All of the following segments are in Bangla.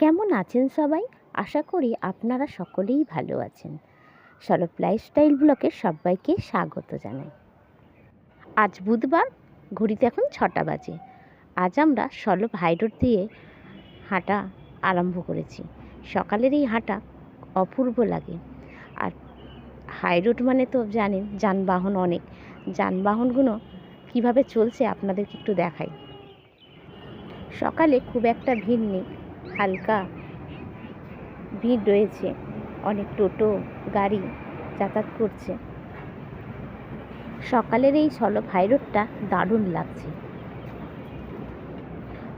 কেমন আছেন সবাই? আশা করি আপনারা সকলেই ভালো আছেন। সলভ লাইফস্টাইল ব্লগে সবাইকে স্বাগত জানাই। আজ বুধবার, ঘড়িতে এখন 6টা বাজে। আজ আমরা সলভ হাইরোড দিয়ে হাঁটা আরম্ভ করেছি। সকালের এই হাঁটা অপূর্ব লাগে। আর হাইরোড মানে তো জানেন যানবাহন অনেক। যানবাহনগুলো কীভাবে চলছে আপনাদেরকে একটু দেখাই। সকালে খুব একটা ভিড় নেই, হালকা ভিড় রয়েছে, অনেক টোটো গাড়ি যাতায়াত করছে। সকালের এই সলভ হাইরোডটা দারুণ লাগছে।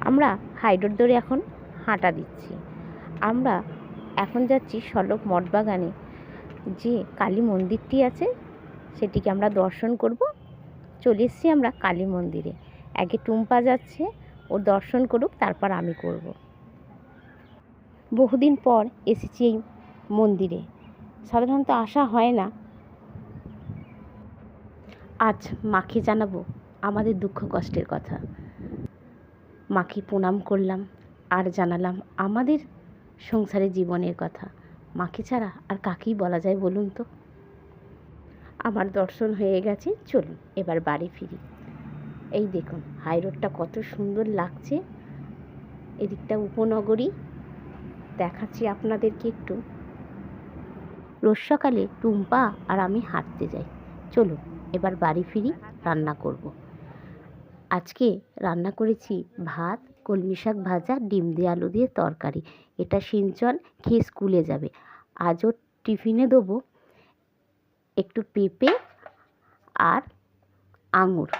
আমরা হাইরোড ধরে এখন হাঁটা দিচ্ছি। আমরা এখন যাচ্ছি সলভ মঠবাগানে, যে কালী মন্দিরটি আছে সেটিকে আমরা দর্শন করব। চলে এসেছি আমরা কালী মন্দিরে। আগে টুম্পা যাচ্ছে, ওর দর্শন করুক, তারপর আমি করব। বহুদিন পর এসেছি এই মন্দিরে, সাধারণত আসা হয় না। আজ মাকে জানাবো আমাদের দুঃখ কষ্টের কথা। মাকে প্রণাম করলাম আর জানালাম আমাদের সংসারের জীবনের কথা। মাকে ছাড়া আর কাকেই বলা যায় বলুন তো? আমার দর্শন হয়ে গেছে, চলুন এবার বাড়ি ফিরি। এই দেখুন হাইরোডটা কত সুন্দর লাগছে। এদিকটা উপনগরী, দেখাচ্ছি আপনাদেরকে একটু। রোজ সকালে টুম্পা আর আমি হাঁটতে যাই। চলুন এবার বাড়ি ফিরি, রান্না করব। আজকে রান্না করেছি ভাত, কলমি শাক ভাজা, ডিম দিয়ে আলু দিয়ে তরকারি। এটা সিঞ্চন খেয়ে স্কুলে যাবে। আজও টিফিনে দেবো একটু পেঁপে আর আঙুর।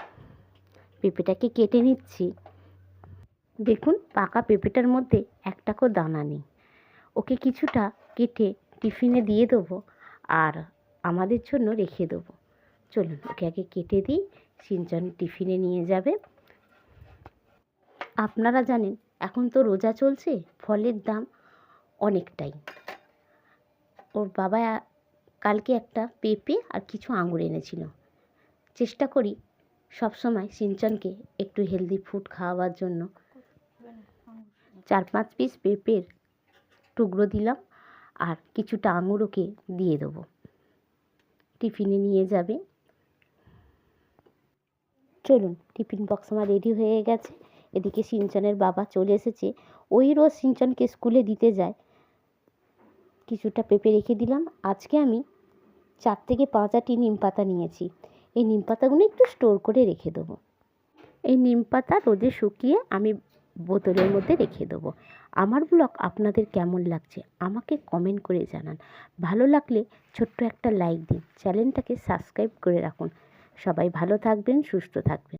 পেঁপেটাকে কেটে নিচ্ছি। দেখুন পাকা পেঁপেটার মধ্যে একটাকও দানা নেই। ওকে কিছুটা কেটে টিফিনে দিয়ে দেবো আর আমাদের জন্য রেখে দেবো। চলুন ওকে আগে কেটে দিই, সিঞ্চন টিফিনে নিয়ে যাবে। আপনারা জানেন এখন তো রোজা চলছে, ফলের দাম অনেকটাই। ওর বাবা কালকে একটা পেঁপে আর কিছু আঙুর এনেছিল। চেষ্টা করি সবসময় সিঞ্চনকে একটু হেলদি ফুড খাওয়াবার জন্য। 4-5 পিস পেঁপের টুকরো দিলাম আর কিছুটা আঙুর ওকে দিয়ে দেবো, টিফিনে নিয়ে যাবে। চলুন টিফিন বক্স আমার রেডি হয়ে গেছে। এদিকে সিঞ্চনের বাবা চলে এসেছে। ওই রোজ সিঞ্চনকে স্কুলে দিতে যায়। কিছুটা পেঁপে রেখে দিলাম। আজকে আমি 4 থেকে 5 আটি নিম পাতা নিয়েছি। এই নিম পাতাগুলো একটু স্টোর করে রেখে দেবো। এই নিম পাতা রোদে শুকিয়ে আমি বোতলের মধ্যে রেখে দেবো। আমার ব্লগ আপনাদের কেমন লাগছে আমাকে কমেন্ট করে জানান। ভালো লাগলে ছোট্ট একটা লাইক দিন, চ্যানেলটাকে সাবস্ক্রাইব করে রাখুন। সবাই ভালো থাকবেন, সুস্থ থাকবেন।